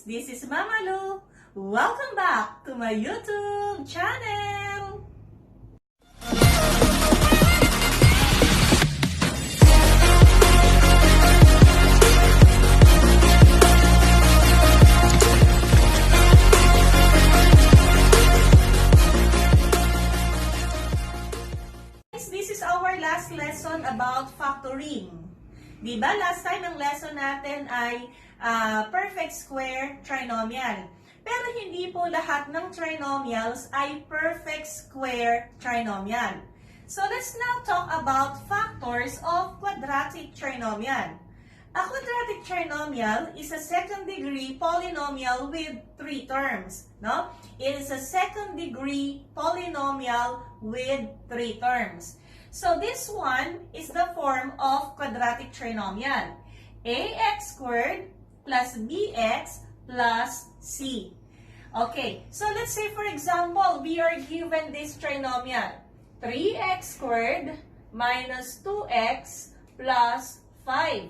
This is Mama Lu. Welcome back to my YouTube channel. This is our last lesson about factoring. Diba, last time ang lesson natin ay perfect square trinomial. Pero hindi po lahat ng trinomials ay perfect square trinomial. So let's now talk about factors of quadratic trinomial. A quadratic trinomial is a second-degree polynomial with 3 terms. No? It is a second-degree polynomial with 3 terms. So this one is the form of quadratic trinomial. Ax squared plus bx plus c. Okay, so let's say for example, we are given this trinomial. 3x squared minus 2x plus 5.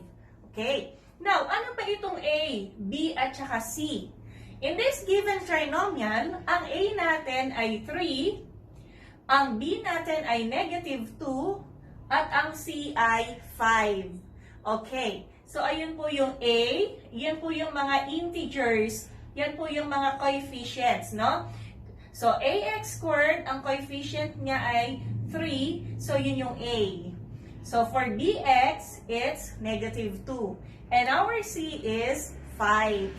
Okay, now ano pa itong a, b at saka c? In this given trinomial, ang a natin ay 3, ang b natin ay negative 2, at ang c ay 5. Okay, so ayun po yung a, yan po yung mga integers, yan po yung mga coefficients, no? So ax squared, ang coefficient niya ay 3, so yun yung a. So for bx, it's negative 2. And our c is 5.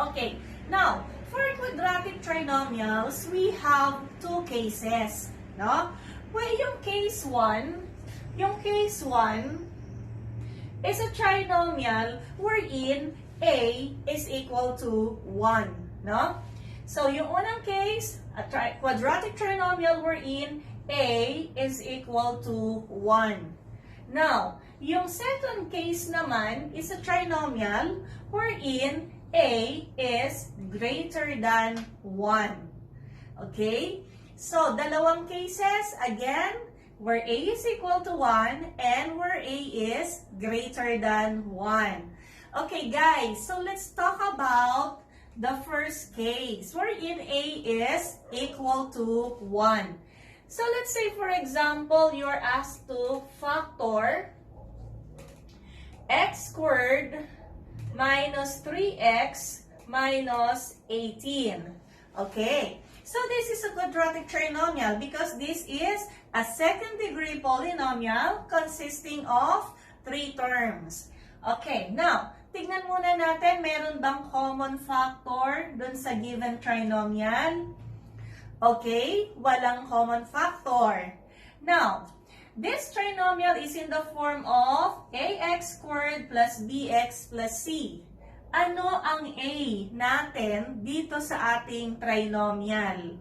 Okay, now, for quadratic trinomials, we have 2 cases, no? Well, yung case 1 is a trinomial wherein a is equal to 1, no? So, yung unang case, a quadratic trinomial wherein a is equal to 1. Now, yung second case naman is a trinomial wherein a is greater than 1. Okay? So, dalawang cases, again, where a is equal to 1 and where a is greater than 1. Okay, guys, so let's talk about the first case, wherein a is equal to 1. So, let's say, for example, you're asked to factor x squared minus 3x minus 18. Okay, so this is a quadratic trinomial because this is a second-degree polynomial consisting of 3 terms. Okay, now, tignan muna natin, meron bang common factor dun sa given trinomial? Okay, walang common factor. Now, this trinomial is in the form of ax squared plus bx plus c. Ano ang a natin dito sa ating trinomial?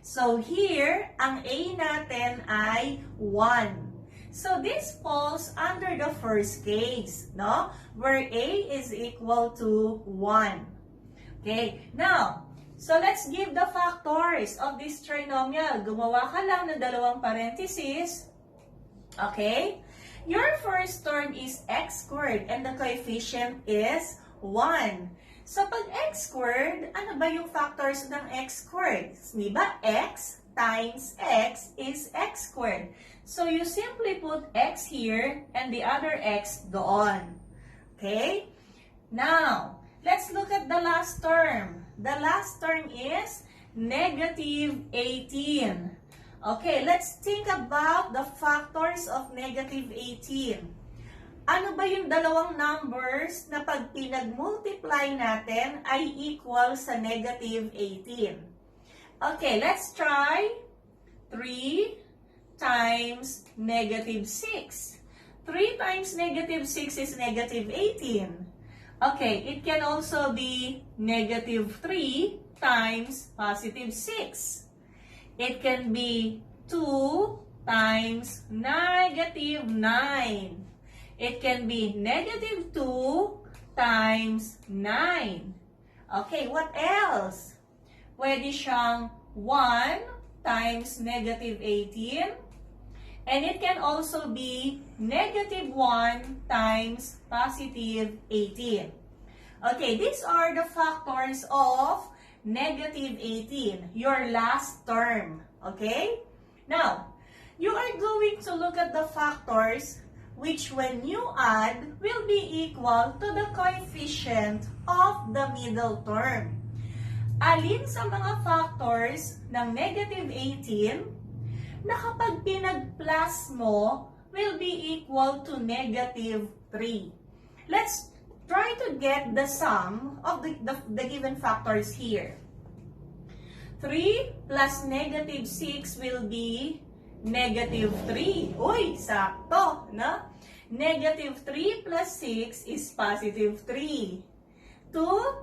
So here, ang a natin ay 1. So this falls under the first case, no? Where a is equal to 1. Okay, now, so let's give the factors of this trinomial. Gumawa ka lang ng dalawang parentheses. Okay? Your first term is x squared and the coefficient is 1. So, pag x squared, ano ba yung factors ng x squared? Di ba? X times x is x squared. So, you simply put x here and the other x doon. Okay? Now, let's look at the last term. The last term is negative 18. Okay, let's think about the factors of negative 18. Ano ba yung dalawang numbers na pag pinag-multiply natin ay equal sa negative 18? Okay, let's try 3 times negative 6. 3 times negative 6 is negative 18. Okay, it can also be negative 3 times positive 6. It can be 2 times negative 9. It can be negative 2 times 9. Okay, what else? Pwede siyang 1 times negative 18. And it can also be negative 1 times positive 18. Okay, these are the factors of negative 18, your last term. Okay? Now, you are going to look at the factors which when you add will be equal to the coefficient of the middle term. Alin sa mga factors ng negative 18 na kapag pinag-plus mo will be equal to negative 3. Let's try to get the sum of the given factors here. 3 plus negative 6 will be negative 3. Uy, sakto, no? Negative 3 plus 6 is positive 3. 2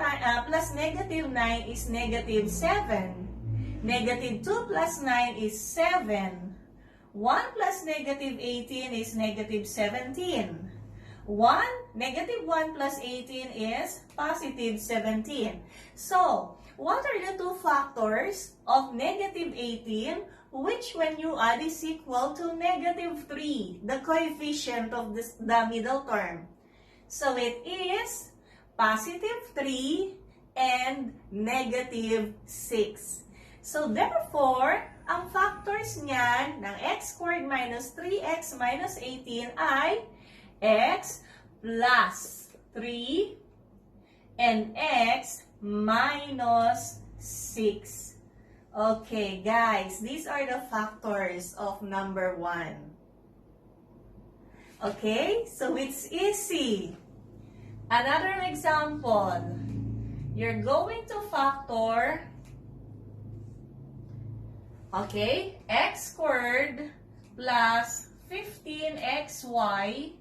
plus negative 9 is negative 7. Negative 2 plus 9 is 7. 1 plus negative 18 is negative 17. Negative 1 plus 18 is positive 17. So, what are the two factors of negative 18 which when you add is equal to negative 3, the coefficient of the middle term? So, it is positive 3 and negative 6. So, therefore, ang factors niyan ng x squared minus 3x minus 18 ay x plus 3 and x minus 6. Okay, guys, these are the factors of number 1. Okay, so it's easy. Another example, you're going to factor, okay, x squared plus 15xy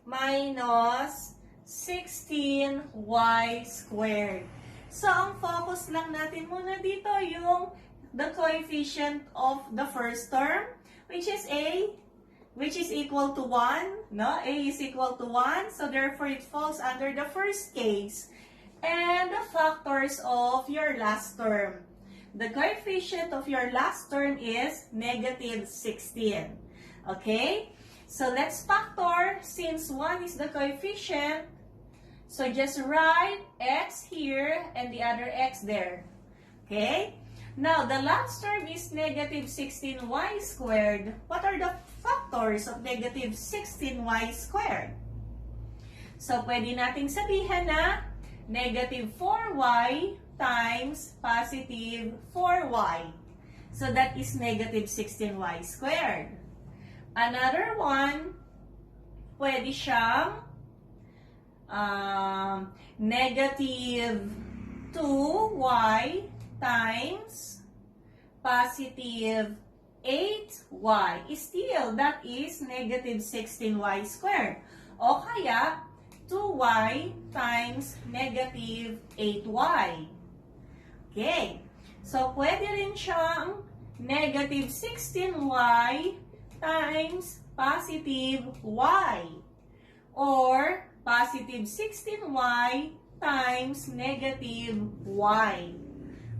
minus 16y squared. So, ang focus lang natin muna dito yung the coefficient of the first term, which is a, which is equal to 1. No? A is equal to 1. So, therefore, it falls under the first case. And the factors of your last term. The coefficient of your last term is negative 16. Okay? So, let's factor. Since 1 is the coefficient, so just write x here and the other x there. Okay? Now, the last term is negative 16y squared. What are the factors of negative 16y squared? So, pwede nating sabihin na negative 4y times positive 4y. So, that is negative 16y squared. Another one, pwede siyang negative 2y times positive 8y. Still, that is negative 16y squared. O kaya, 2y times negative 8y. Okay. So, pwede rin siyang negative 16y times positive y. Or positive 16y times negative y.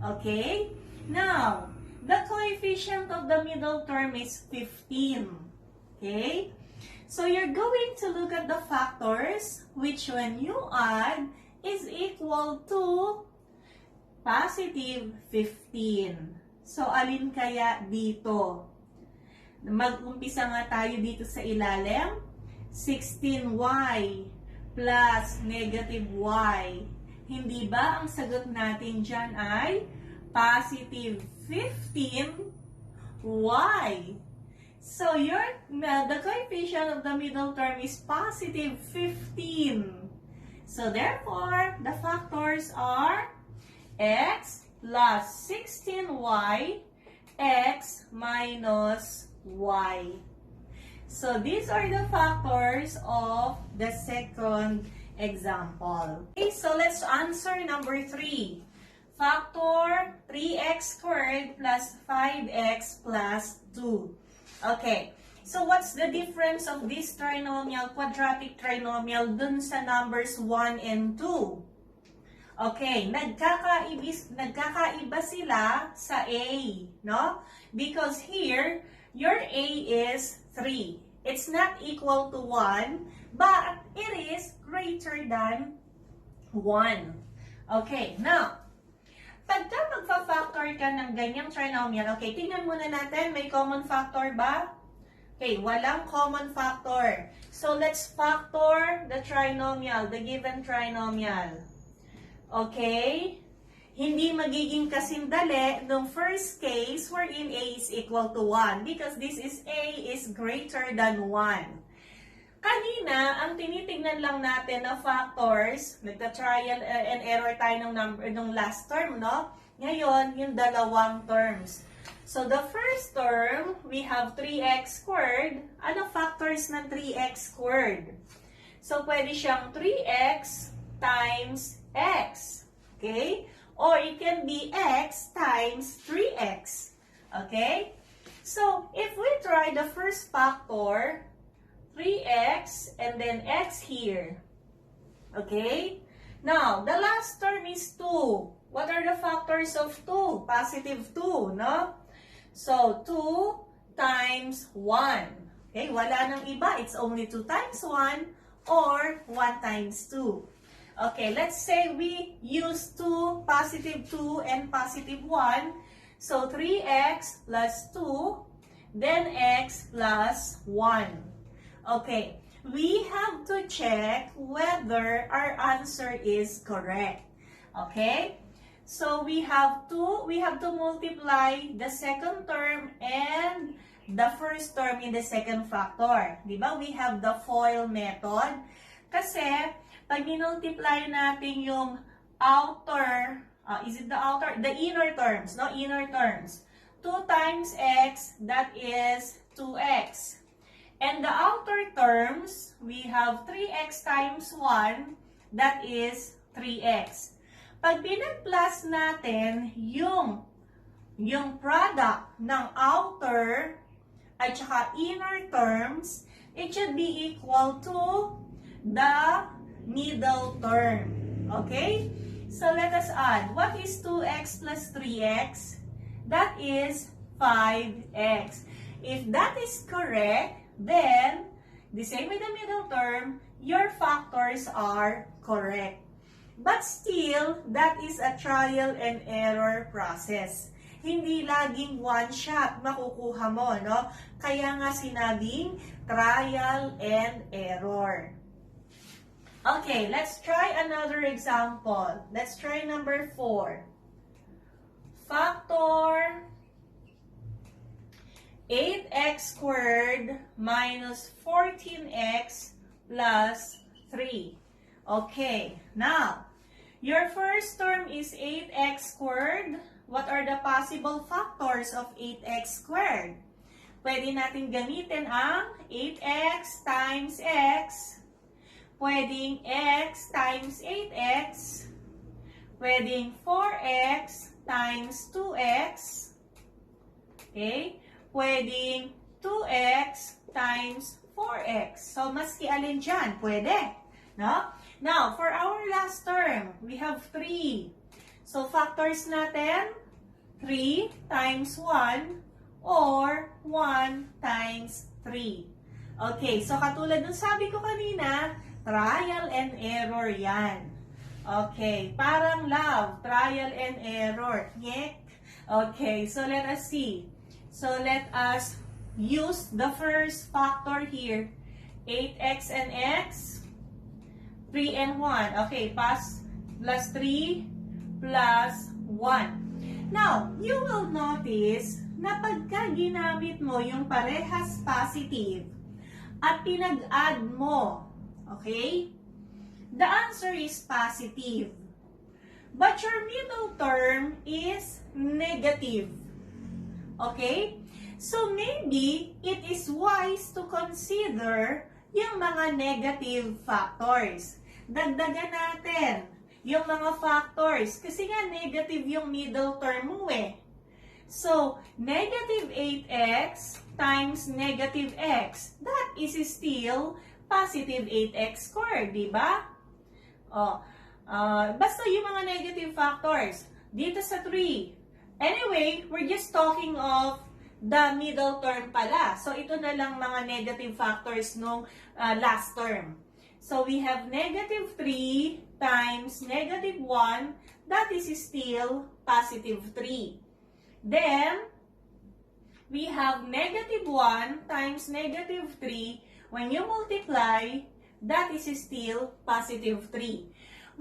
Okay? Now, the coefficient of the middle term is 15. Okay? So, you're going to look at the factors which when you add is equal to positive 15. So, alin kaya dito? Mag-umpisa nga tayo dito sa ilalim. 16y plus negative y. Hindi ba ang sagot natin dyan ay positive 15y? So, the coefficient of the middle term is positive 15. So, therefore, the factors are x plus 16y, x minus y. So, these are the factors of the second example. Okay, so let's answer number 3. Factor 3x squared plus 5x plus 2. Okay, so what's the difference of this trinomial, quadratic trinomial, dun sa numbers 1 and 2? Okay, nagkakaiba sila sa A, no? Because here, your A is 3. It's not equal to 1, but it is greater than 1. Okay, now, pagka magfa-factor ka ng ganyang trinomial, okay, tingnan muna natin, may common factor ba? Okay, walang common factor. So, let's factor the trinomial, the given trinomial. Okay? Hindi magiging kasindali nung first case wherein A is equal to 1 because this is A is greater than 1. Kanina, ang tinitignan lang natin na factors, nagta-trial and error tayo ng last term, no? Ngayon, yung dalawang terms. So, the first term, we have 3x squared. Ano factors ng 3x squared? So, pwede siyang 3x times x. Okay? Or it can be x times 3x. Okay? So, if we try the first factor, 3x and then x here. Okay? Now, the last term is 2. What are the factors of 2? Positive 2, no? So, 2 times 1. Okay? Wala nang iba. It's only 2 times 1 or 1 times 2. Okay, let's say we use 2, positive 2 and positive 1. So, 3x plus 2, then x plus 1. Okay, we have to check whether our answer is correct. Okay? So, we have to multiply the second term and the first term in the second factor. Diba? We have the FOIL method. Kasi, pag minultiply natin yung outer, the inner terms, no? Inner terms. 2 times x, that is 2x. And the outer terms, we have 3x times 1, that is 3x. Pag pinag-plus natin yung product ng outer at saka inner terms, it should be equal to the middle term. Okay? So let us add. What is 2x plus 3x? That is 5x. If that is correct, then, the same with the middle term, your factors are correct. But still, that is a trial and error process. Hindi laging one shot makukuha mo, no? Kaya nga sinabing trial and error. Okay, let's try another example. Let's try number 4. Factor 8x squared minus 14x plus 3. Okay, now, your first term is 8x squared. What are the possible factors of 8x squared? Pwede natin gamitin ang 8x times x. Pwedeng x times 8x. Pwedeng 4x times 2x. Okay? Pwedeng 2x times 4x. So, maski alin dyan, pwede. No? Now, for our last term, we have 3. So, factors natin, 3 times 1 or 1 times 3. Okay, so katulad ng sabi ko kanina, trial and error yan. Okay, parang love, trial and error. Nyek? Okay, so let us see. So, let us use the first factor here. 8x and x. 3 and 1. Okay, plus 3 plus 1. Now, you will notice na pagka ginamit mo yung parehas positive at pinag-add mo, okay, the answer is positive. But your middle term is negative. Okay? So, maybe it is wise to consider yung mga negative factors. Dagdagan natin yung mga factors. Kasi nga, negative yung middle term mo eh. So, negative 8x times negative x. That is still positive 8x squared, di ba? Basta yung mga negative factors. Dito sa 3. Anyway, we're just talking of the middle term pala. So, ito na lang mga negative factors nung last term. So we have negative 3 times negative 1, that is still positive 3. Then, we have negative 1 times negative 3. When you multiply, that is still positive 3.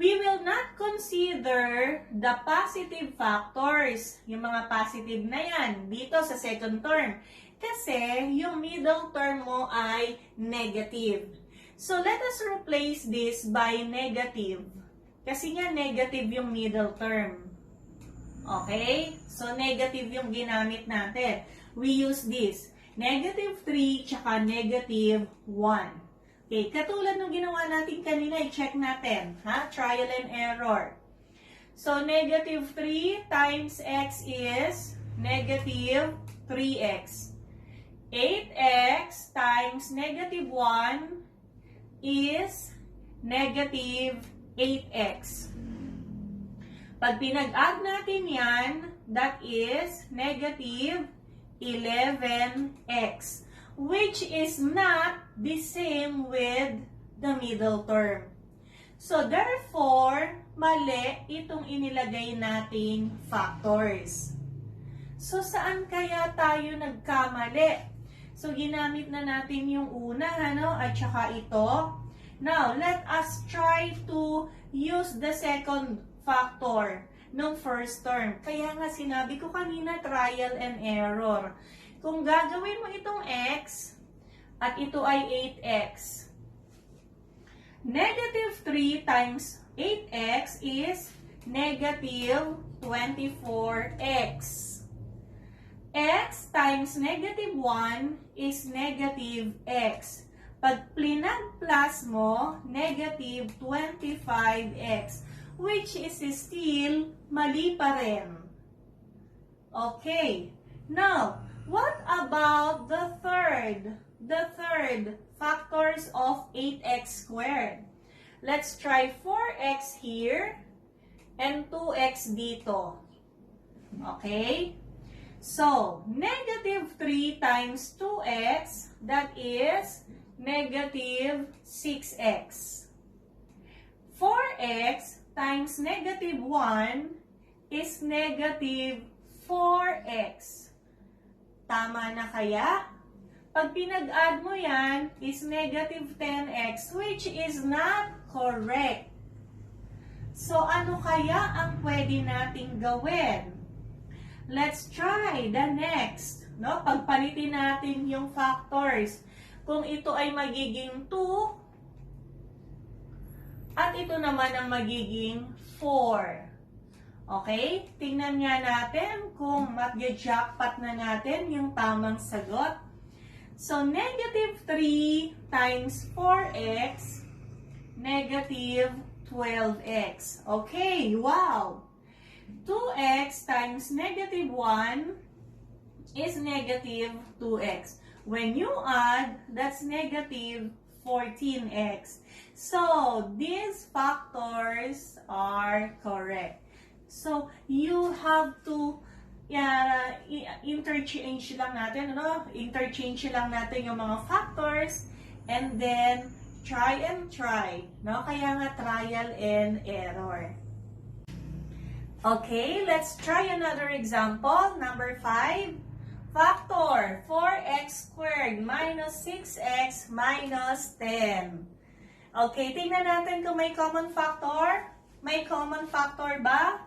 We will not consider the positive factors, yung mga positive na yan, dito sa second term. Kasi yung middle term mo ay negative. So let us replace this by negative. Kasi nga negative yung middle term. Okay? So negative yung ginamit natin. We use this. Negative 3 tsaka negative 1. Okay, katulad ng ginawa natin kanina, i-check natin. Ha? Trial and error. So, negative 3 times x is negative 3x. 8x times negative 1 is negative 8x. Pag pinag-add natin yan, that is negative 11x. Which is not the same with the middle term. So, therefore, mali itong inilagay nating factors. So, saan kaya tayo nagkamali? So, ginamit na natin yung una, at saka ito. Now, let us try to use the second factor ng first term. Kaya nga sinabi ko kanina, trial and error. Kung gagawin mo itong x, at ito ay 8x, negative 3 times 8x is negative 24x. X times negative 1 is negative x. Pag plinag-plus mo, negative 25x, which is still mali pa rin. Okay. Now, what about the third? The third factors of 8x squared. Let's try 4x here and 2x dito. Okay? So, negative 3 times 2x, that is negative 6x. 4x times negative 1 is negative 4x. Tama na kaya? Pag pinag-add mo yan, is negative 10x, which is not correct. So, ano kaya ang pwede nating gawin? Let's try the next. No? Pagpalitin natin yung factors. Kung ito ay magiging 2, at ito naman ang magiging 4. Okay? Tingnan nga natin kung mag-jackpot na natin yung tamang sagot. So, negative 3 times 4x, negative 12x. Okay, wow! 2x times negative 1 is negative 2x. When you add, that's negative 14x. So, these factors are correct. So, you have to interchange lang natin, Interchange lang natin yung mga factors and then try and try, Kaya nga trial and error. Okay, let's try another example. Number 5. Factor 4x squared minus 6x minus 10. Okay, tingnan natin kung may common factor. May common factor ba?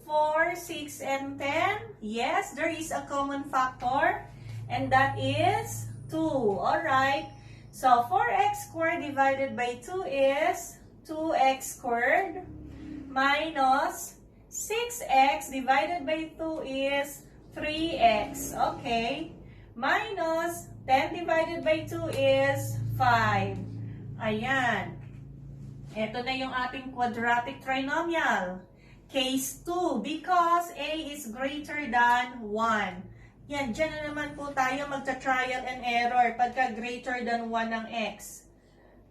4, 6, and 10? Yes, there is a common factor. And that is 2. Alright. So, 4x squared divided by 2 is 2x squared. Minus 6x divided by 2 is 3x. Okay. Minus 10 divided by 2 is 5. Ayan. Ito na yung ating quadratic trinomial. Case 2, because a is greater than 1. Yan, dyan na naman po tayo magta-trial and error pagka greater than 1 ng x.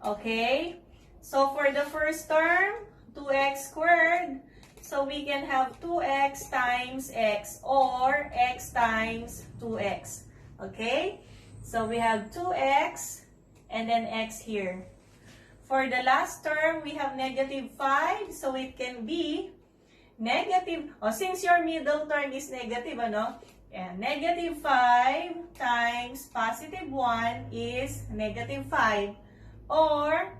Okay? So, for the first term, 2x squared. So, we can have 2x times x or x times 2x. Okay? So, we have 2x and then x here. For the last term, we have negative 5. So it can be negative, since your middle term is negative, and negative 5 times positive 1 is negative 5. Or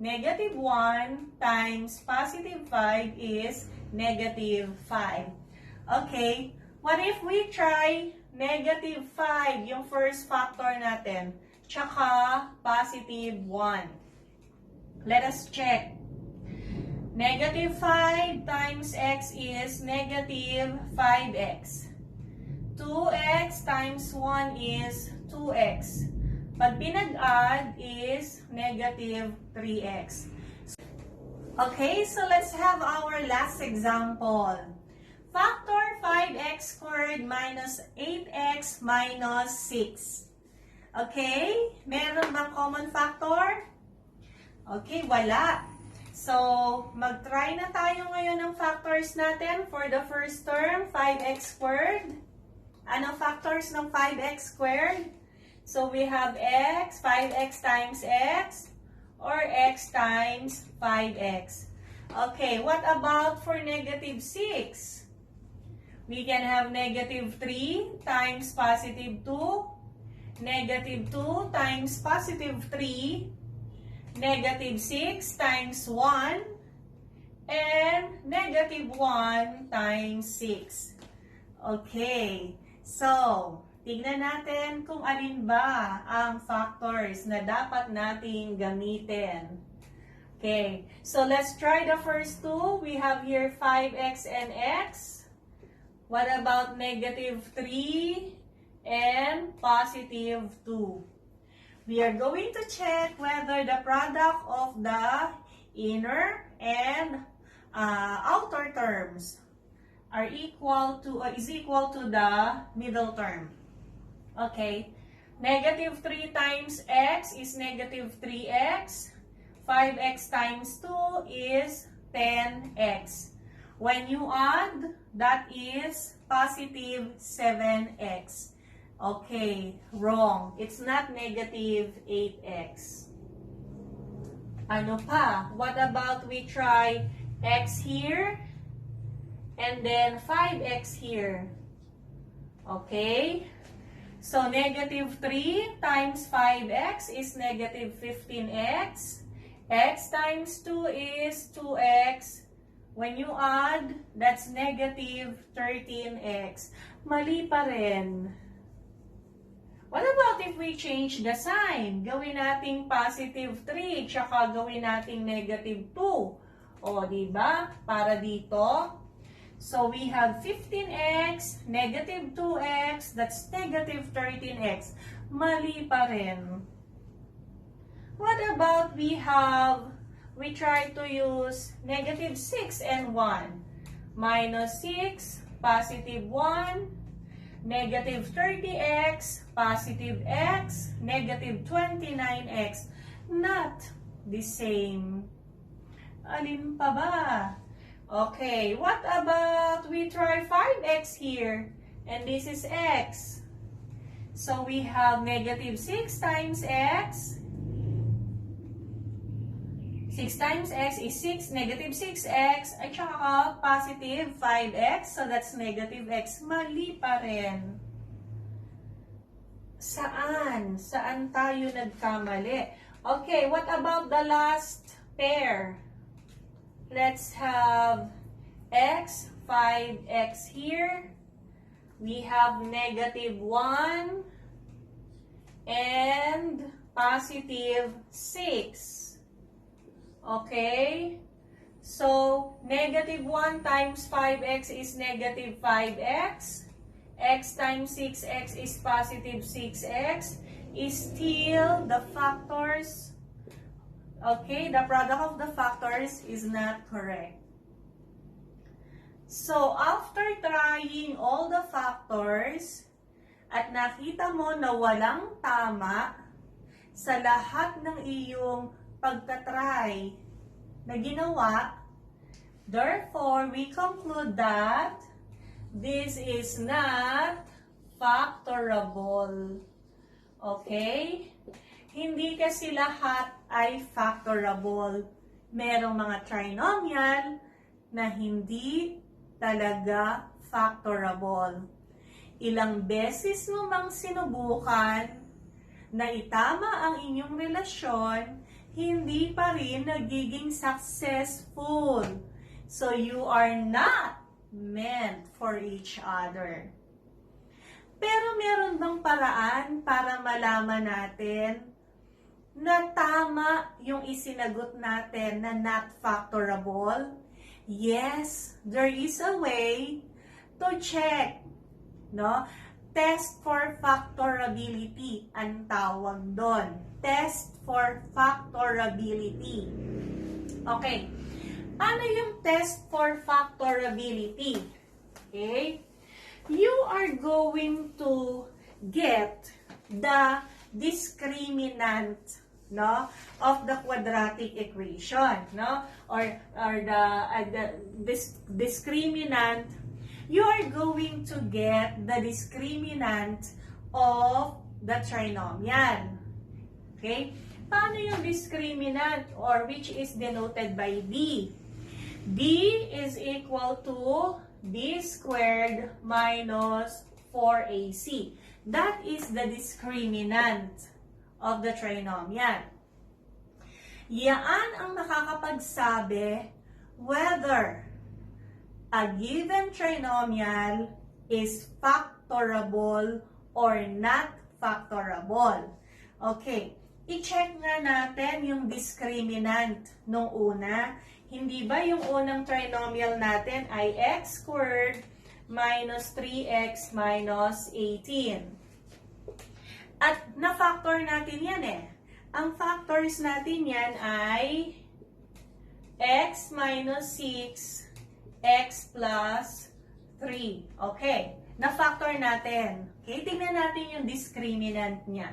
negative 1 times positive 5 is negative 5. Okay, what if we try negative 5, yung first factor natin, tsaka positive 1? Let us check. Negative 5 times x is negative 5x. 2x times 1 is 2x. Pag pinag-add is negative 3x. Okay, so let's have our last example. Factor 5x squared minus 8x minus 6. Okay, meron bang common factor? Okay, wala. So, mag-try na tayo ngayon ng factors natin for the first term, 5x squared. Anong factors ng 5x squared? So, we have x, 5x times x, or x times 5x. Okay, what about for negative 6? We can have negative 3 times positive 2, negative 2 times positive 3, negative 6 times 1, and negative 1 times 6. Okay, so, tignan natin kung alin ba ang factors na dapat nating gamitin. Okay, so let's try the first two. We have here 5x and x. What about negative 3 and positive 2? We are going to check whether the product of the inner and outer terms are is equal to the middle term. Okay, negative 3 times x is negative 3x. 5x times 2 is 10x. When you add, that is positive 7x. Okay, wrong. It's not negative 8x. Ano pa? What about we try x here and then 5x here? Okay. So, negative 3 times 5x is negative 15x. X times 2 is 2x. When you add, that's negative 13x. Mali pa rin. What about if we change the sign? Gawin nating positive 3, tsaka gawin nating negative 2. O, diba? Para dito. So, we have 15x, negative 2x, that's negative 13x. Mali pa rin. What about we try to use negative 6 and 1. Minus 6, positive 1. Negative 30x, positive x, negative 29x. Not the same. Alin pa ba? Okay, what about we try 5x here? And this is x. So we have negative 6 times x. 6 times x is 6, negative 6x, at saka positive 5x, so that's negative x. Mali pa rin. Saan? Saan tayo nagkamali? Okay, what about the last pair? Let's have x, 5x here. We have negative 1 and positive 6. Okay, so negative 1 times 5x is negative 5x. X times 6x is positive 6x. Is still the factors. Okay, the product of the factors is not correct. So, after trying all the factors, at nakita mo na walang tama sa lahat ng iyong pagtatry na ginawa, therefore, we conclude that this is not factorable. Okay? Hindi kasi lahat ay factorable. Merong mga trinomial na hindi talaga factorable. Ilang beses mo mang sinubukan na itama ang inyong relasyon, hindi pa rin nagiging successful. So you are not meant for each other. Pero meron bang paraan para malaman natin na tama yung isinagot natin na not factorable? Yes, there is a way to check, no? Test for factorability ang tawag doon. Test for factorability. Okay. Ano yung test for factorability? Okay? You are going to get the discriminant, no, of the quadratic equation, no, or the discriminant. You are going to get the discriminant of the trinomial. Okay? Paano yung discriminant, or which is denoted by b? b is equal to b squared minus 4ac. That is the discriminant of the trinomial. Yan ang nakakapagsabi whether a given trinomial is factorable or not factorable. Okay, i-check nga natin yung discriminant nung una. Hindi ba yung unang trinomial natin ay x squared minus 3x minus 18? At na-factor natin yan eh. Ang factors natin yan ay x minus 6, x plus 3. Okay. Na-factor natin. Okay, tingnan natin yung discriminant niya.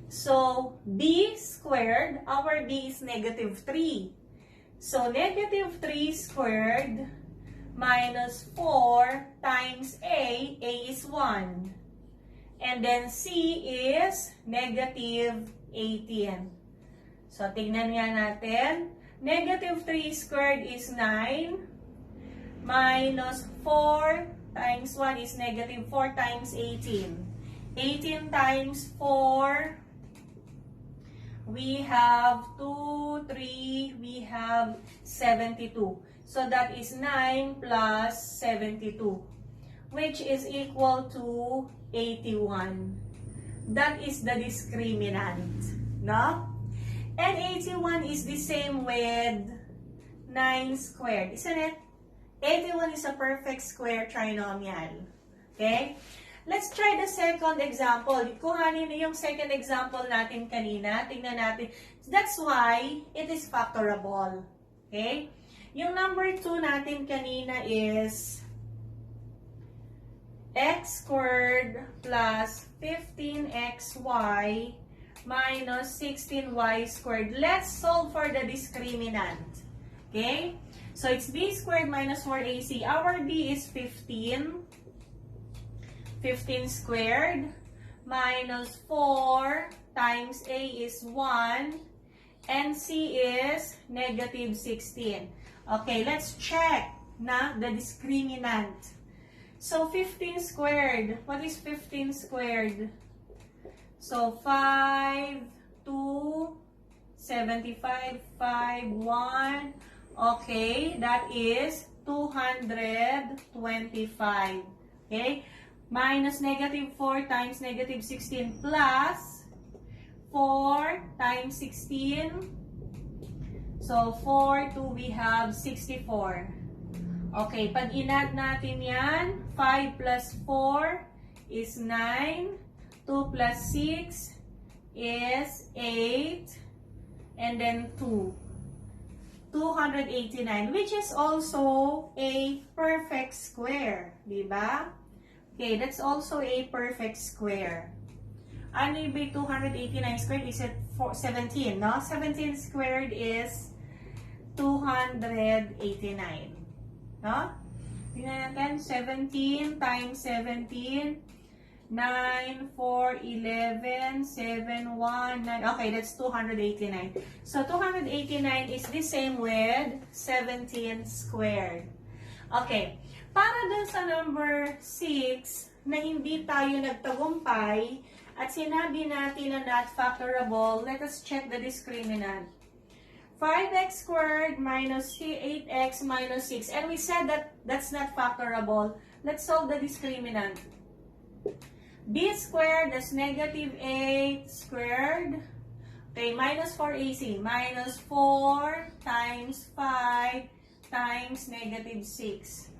So, b squared, our b is negative 3. So, negative 3 squared minus 4 times a is 1. And then c is negative 18. So, tingnan nga natin. Negative 3 squared is 9. Minus 4 times 1 is negative 4 times 18. 18 times 4, we have 2, 3, we have 72. So that is 9 plus 72, which is equal to 81. That is the discriminant, no? And 81 is the same with 9 squared, isn't it? 81 is a perfect square trinomial. Okay? Let's try the second example. Kuhanin yung second example natin kanina. Tingnan natin. That's why it is factorable. Okay? Yung number 2 natin kanina is x squared plus 15xy minus 16y squared. Let's solve for the discriminant. Okay? So, it's b squared minus 4ac. Our b is 15. 15 squared minus 4 times a is 1 and c is negative 16. Okay, let's check na the discriminant. So, 15 squared. What is 15 squared? So, 5, 2, 75, 5, 1. Okay, that is 225. Okay? Minus negative 4 times negative 16 plus 4 times 16. So, 4, 2, we have 64. Okay, pag in-add natin yan, 5 plus 4 is 9. 2 plus 6 is 8. And then 2. 289, which is also a perfect square. Diba? Okay, that's also a perfect square. Ano yung 289 squared? Is it 17, no? 17 squared is 289. No? Tingnan natin, 17 times 17 9, 4, 11, 7, 1, 9. Okay, that's 289. So, 289 is the same with 17 squared. Okay. Para dun sa number 6 na hindi tayo nagtagumpay at sinabi natin na not factorable, let us check the discriminant. 5x squared minus 8x minus 6. And we said that that's not factorable. Let's solve the discriminant. B squared, that's negative 8 squared. Okay, minus 4ac. Minus 4 times 5 times negative 6.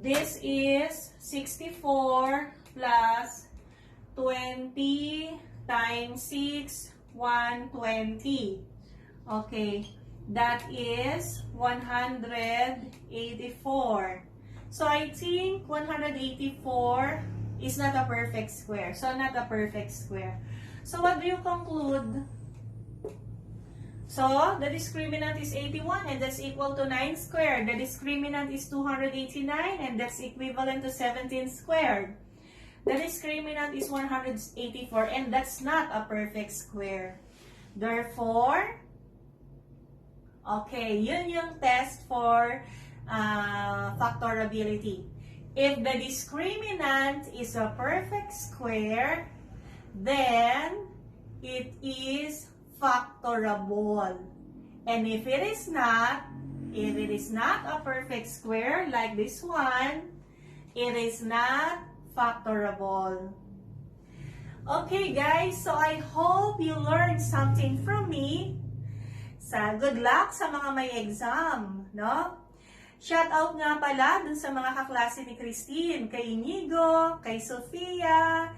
This is 64 plus 20 times 6, 120. Okay, that is 184. So I think 184 is not a perfect square. So not a perfect square. So what do you conclude? So the discriminant is 81 and that's equal to 9 squared. The discriminant is 289 and that's equivalent to 17 squared. The discriminant is 184 and that's not a perfect square. Therefore, okay, yun yung test for factorability. If the discriminant is a perfect square, then it is factorable. And if it is not a perfect square like this one, it is not factorable. Okay guys, so I hope you learned something from me. Good luck sa mga may exam, no? Shout out nga pala dun sa mga kaklase ni Christine, kay Inigo, kay Sofia,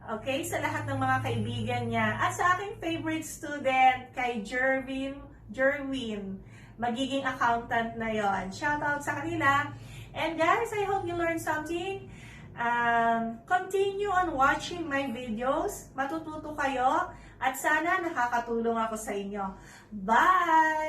okay, sa lahat ng mga kaibigan niya. At sa aking favorite student, kay Jerwin, magiging accountant na yon. Shout out sa kanila. And guys, I hope you learned something. Continue on watching my videos. Matututo kayo. At sana nakakatulong ako sa inyo. Bye!